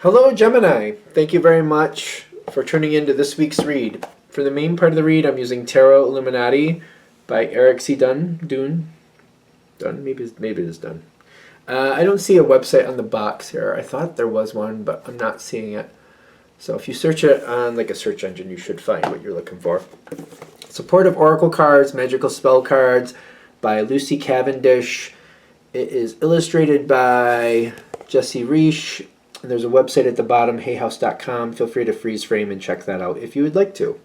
Hello, Gemini. Thank you very much for tuning in to this week's read. For the main part of the read, I'm using Tarot Illuminati by Eric C. Dunn. Maybe it is Dunn. I don't see a website on the box here. I thought there was one, but I'm not seeing it. So if you search it on like a search engine, you should find what you're looking for. Supportive Oracle cards, magical spell cards by Lucy Cavendish. It is illustrated by Jesse Reish. And there's a website at the bottom, hayhouse.com. Feel free to freeze frame and check that out if you would like to.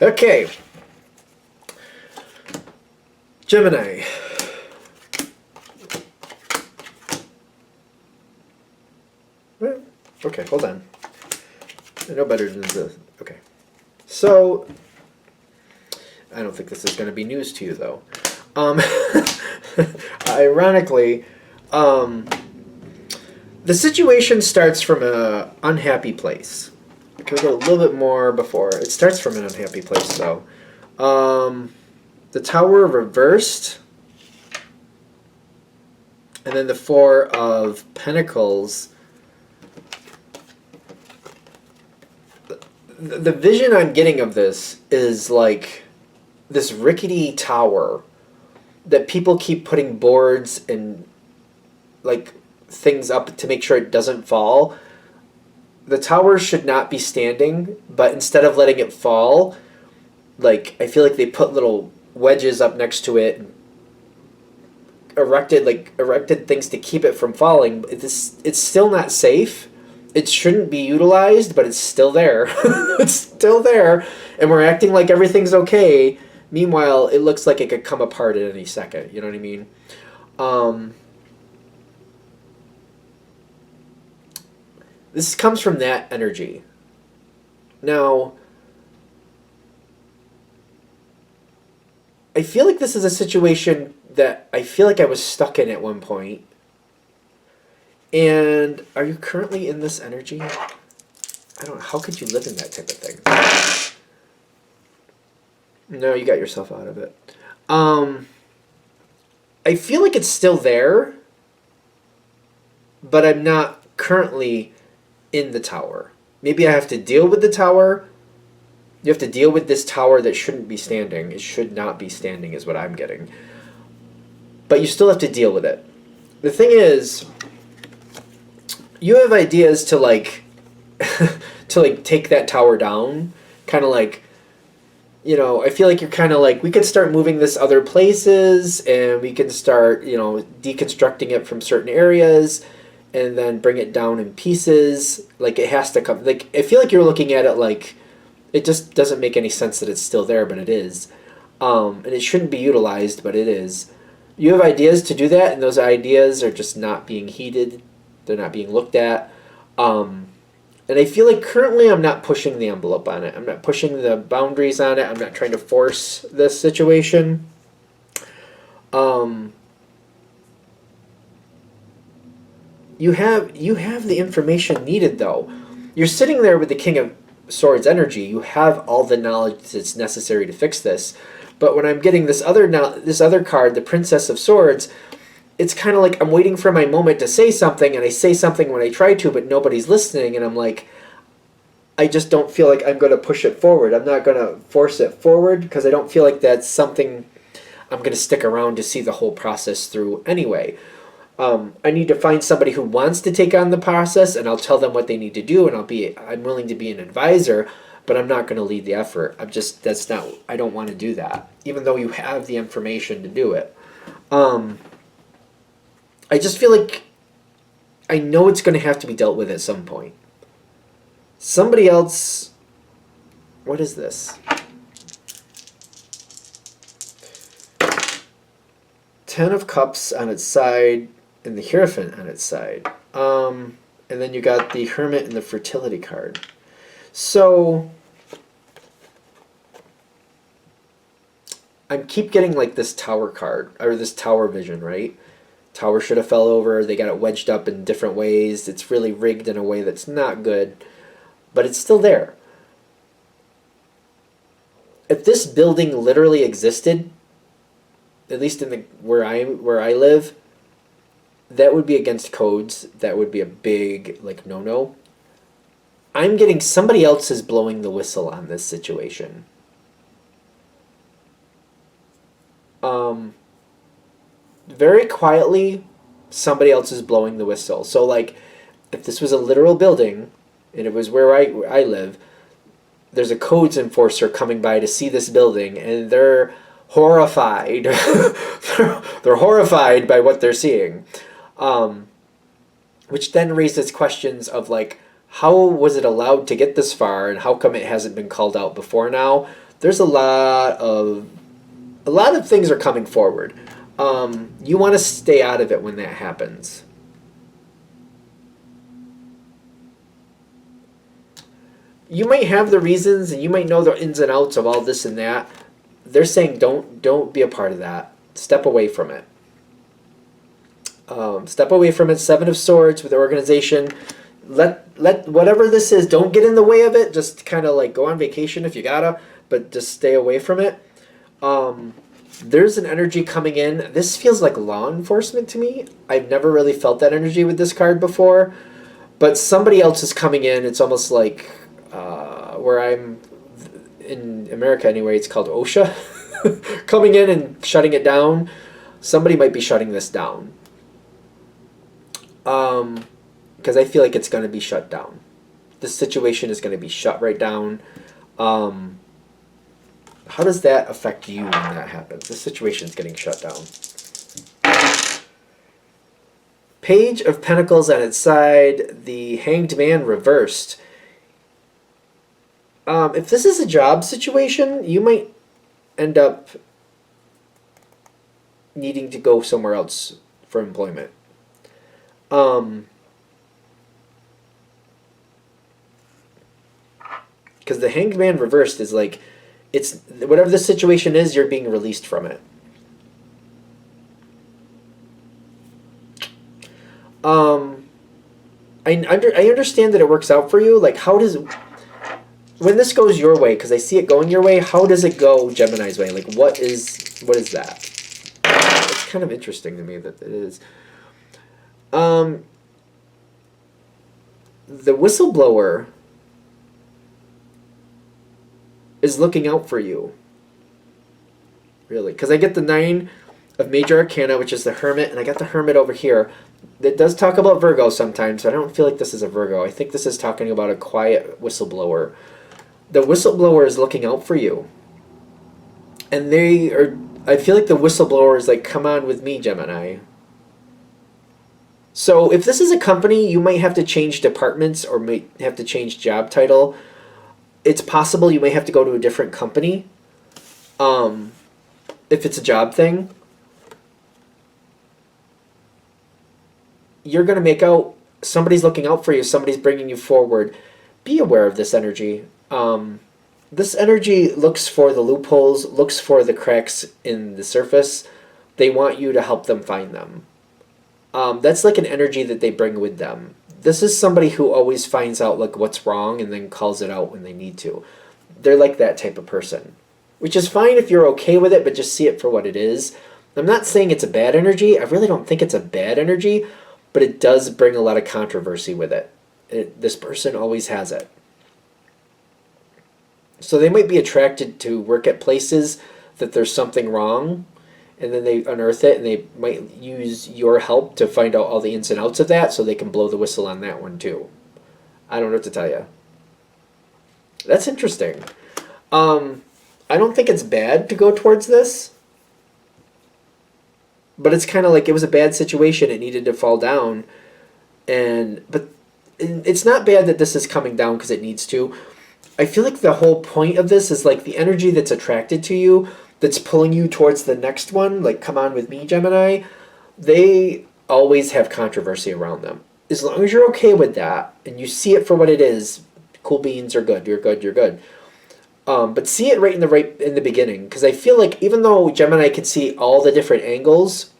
Okay. Gemini. Well, okay, hold on. I know better than this. Okay. So, I don't think this is going to be news to you, though. Ironically, the situation starts from an unhappy place. Can we go a little bit more before? It starts from an unhappy place, though. The Tower reversed, and then the Four of Pentacles. The vision I'm getting of this is like this rickety tower that people keep putting boards and like things up to make sure it doesn't fall. The tower should not be standing, but instead of letting it fall, like I feel like they put little wedges up next to it and erected things to keep it from falling. It's still not safe. It shouldn't be utilized, but it's still there. It's still there, and we're acting like everything's okay. Meanwhile, it looks like it could come apart at any second. You know what I mean? This comes from that energy. Now, I feel like this is a situation that I feel like I was stuck in at one point. And are you currently in this energy? I don't know. How could you live in that type of thing? No, you got yourself out of it. I feel like it's still there, but I'm not currently in the tower. Maybe I have to deal with the tower. You have to deal with this tower that shouldn't be standing. It should not be standing is what I'm getting. But you still have to deal with it. The thing is, you have ideas to like to like take that tower down. Kind of like, you know, I feel like you're kind of like, we could start moving this other places and we can start, you know, deconstructing it from certain areas and then bring it down in pieces. Like it has to come, like I feel like you're looking at it like it just doesn't make any sense that it's still there, but it is. And it shouldn't be utilized, but it is. You have ideas to do that, and those ideas are just not being heeded. They're not being looked at. And I feel like currently I'm not pushing the envelope on it. I'm not pushing the boundaries on it. I'm not trying to force this situation. You have the information needed, though. You're sitting there with the King of Swords energy. You have all the knowledge that's necessary to fix this. But when I'm getting this other card, the Princess of Swords, it's kind of like I'm waiting for my moment to say something, and I say something when I try to, but nobody's listening, and I'm like, I just don't feel like I'm going to push it forward. I'm not going to force it forward because I don't feel like that's something I'm going to stick around to see the whole process through anyway. I need to find somebody who wants to take on the process, and I'll tell them what they need to do, and I'm willing to be an advisor, but I'm not going to lead the effort. I don't want to do that, even though you have the information to do it. I just feel like I know it's going to have to be dealt with at some point. Somebody else... What is this? Ten of Cups on its side and the Hierophant on its side. And then you got the Hermit and the Fertility card. So... I keep getting like this Tower card, or this Tower vision, right? Tower should have fell over. They got it wedged up in different ways. It's really rigged in a way that's not good, but it's still there. If this building literally existed, at least in where I live, that would be against codes. That would be a big, like, no-no. I'm getting somebody else is blowing the whistle on this situation. Very quietly, somebody else is blowing the whistle. So, like, if this was a literal building, and it was where I live, there's a codes enforcer coming by to see this building, and they're horrified. They're horrified by what they're seeing. Which then raises questions of, like, how was it allowed to get this far, and how come it hasn't been called out before now? There's a lot of things are coming forward. You want to stay out of it when that happens. You might have the reasons, and you might know the ins and outs of all this and that. They're saying don't be a part of that. Step away from it. Step away from it. Seven of Swords with the organization. Let whatever this is, don't get in the way of it. Just kind of like go on vacation if you gotta, but just stay away from it. There's an energy coming in. This feels like law enforcement to me. I've never really felt that energy with this card before, but somebody else is coming in. It's almost like where I'm in America anyway. It's called OSHA, coming in and shutting it down. Somebody might be shutting this down. Because I feel like it's going to be shut down. This situation is going to be shut right down. How does that affect you when that happens? This situation is getting shut down. Page of Pentacles on its side. The Hanged Man reversed. If this is a job situation, you might end up needing to go somewhere else for employment. Because the Hanged Man reversed is like, it's whatever the situation is, you're being released from it. I understand that it works out for you. Like, how does, when this goes your way, because I see it going your way, how does it go Gemini's way? Like, what is that? It's kind of interesting to me that it is. The Whistleblower is looking out for you. Really. Because I get the 9 of Major Arcana, which is the Hermit, and I got the Hermit over here. It does talk about Virgo sometimes, so I don't feel like this is a Virgo. I think this is talking about a quiet whistleblower. The whistleblower is looking out for you. And they are, I feel like the whistleblower is like, come on with me, Gemini. So if this is a company, you might have to change departments or might have to change job title. It's possible you may have to go to a different company if it's a job thing. You're going to make out somebody's looking out for you. Somebody's bringing you forward. Be aware of this energy. This energy looks for the loopholes, looks for the cracks in the surface. They want you to help them find them. That's like an energy that they bring with them. This is somebody who always finds out like what's wrong and then calls it out when they need to. They're like that type of person, which is fine if you're okay with it, but just see it for what it is. I'm not saying it's a bad energy. I really don't think it's a bad energy, but it does bring a lot of controversy with it. This person always has it. So they might be attracted to work at places that there's something wrong, and then they unearth it, and they might use your help to find out all the ins and outs of that so they can blow the whistle on that one too. I don't know what to tell you. That's interesting. I don't think it's bad to go towards this, but it's kind of like it was a bad situation. It needed to fall down, but it's not bad that this is coming down because it needs to. I feel like the whole point of this is like the energy that's attracted to you, that's pulling you towards the next one, like come on with me, Gemini, they always have controversy around them. As long as you're okay with that, and you see it for what it is, cool beans are good, you're good, you're good. But see it right in the beginning, because I feel like even though Gemini can see all the different angles,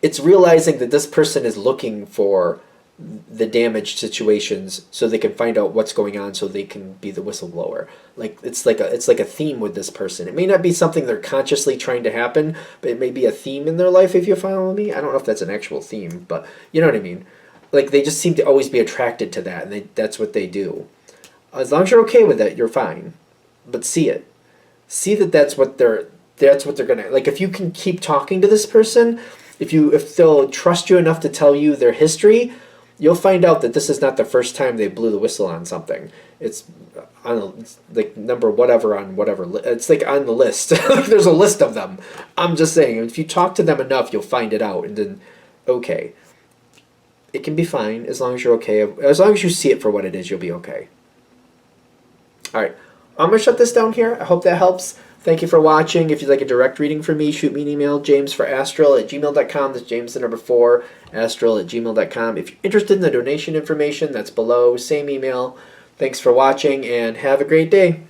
it's realizing that this person is looking for the damaged situations so they can find out what's going on so they can be the whistleblower. Like it's like a theme with this person. It may not be something they're consciously trying to happen, but it may be a theme in their life, if you follow me. I don't know if that's an actual theme, but you know what I mean. Like they just seem to always be attracted to that, and that's what they do. As long as you're okay with it, you're fine. But see it. See that that's what they're gonna like. If you can keep talking to this person, if they'll trust you enough to tell you their history, you'll find out that this is not the first time they blew the whistle on something. It's it's like number whatever on whatever. It's like on the list. Like there's a list of them. I'm just saying, if you talk to them enough, you'll find it out, and then okay, it can be fine as long as you're okay. As long as you see it for what it is, you'll be okay. All right, I'm gonna shut this down here. I hope that helps. Thank you for watching. If you'd like a direct reading from me, shoot me an email, jamesforastral@gmail.com. That's James the number 4, astral@gmail.com. If you're interested in the donation information, that's below. Same email. Thanks for watching, and have a great day.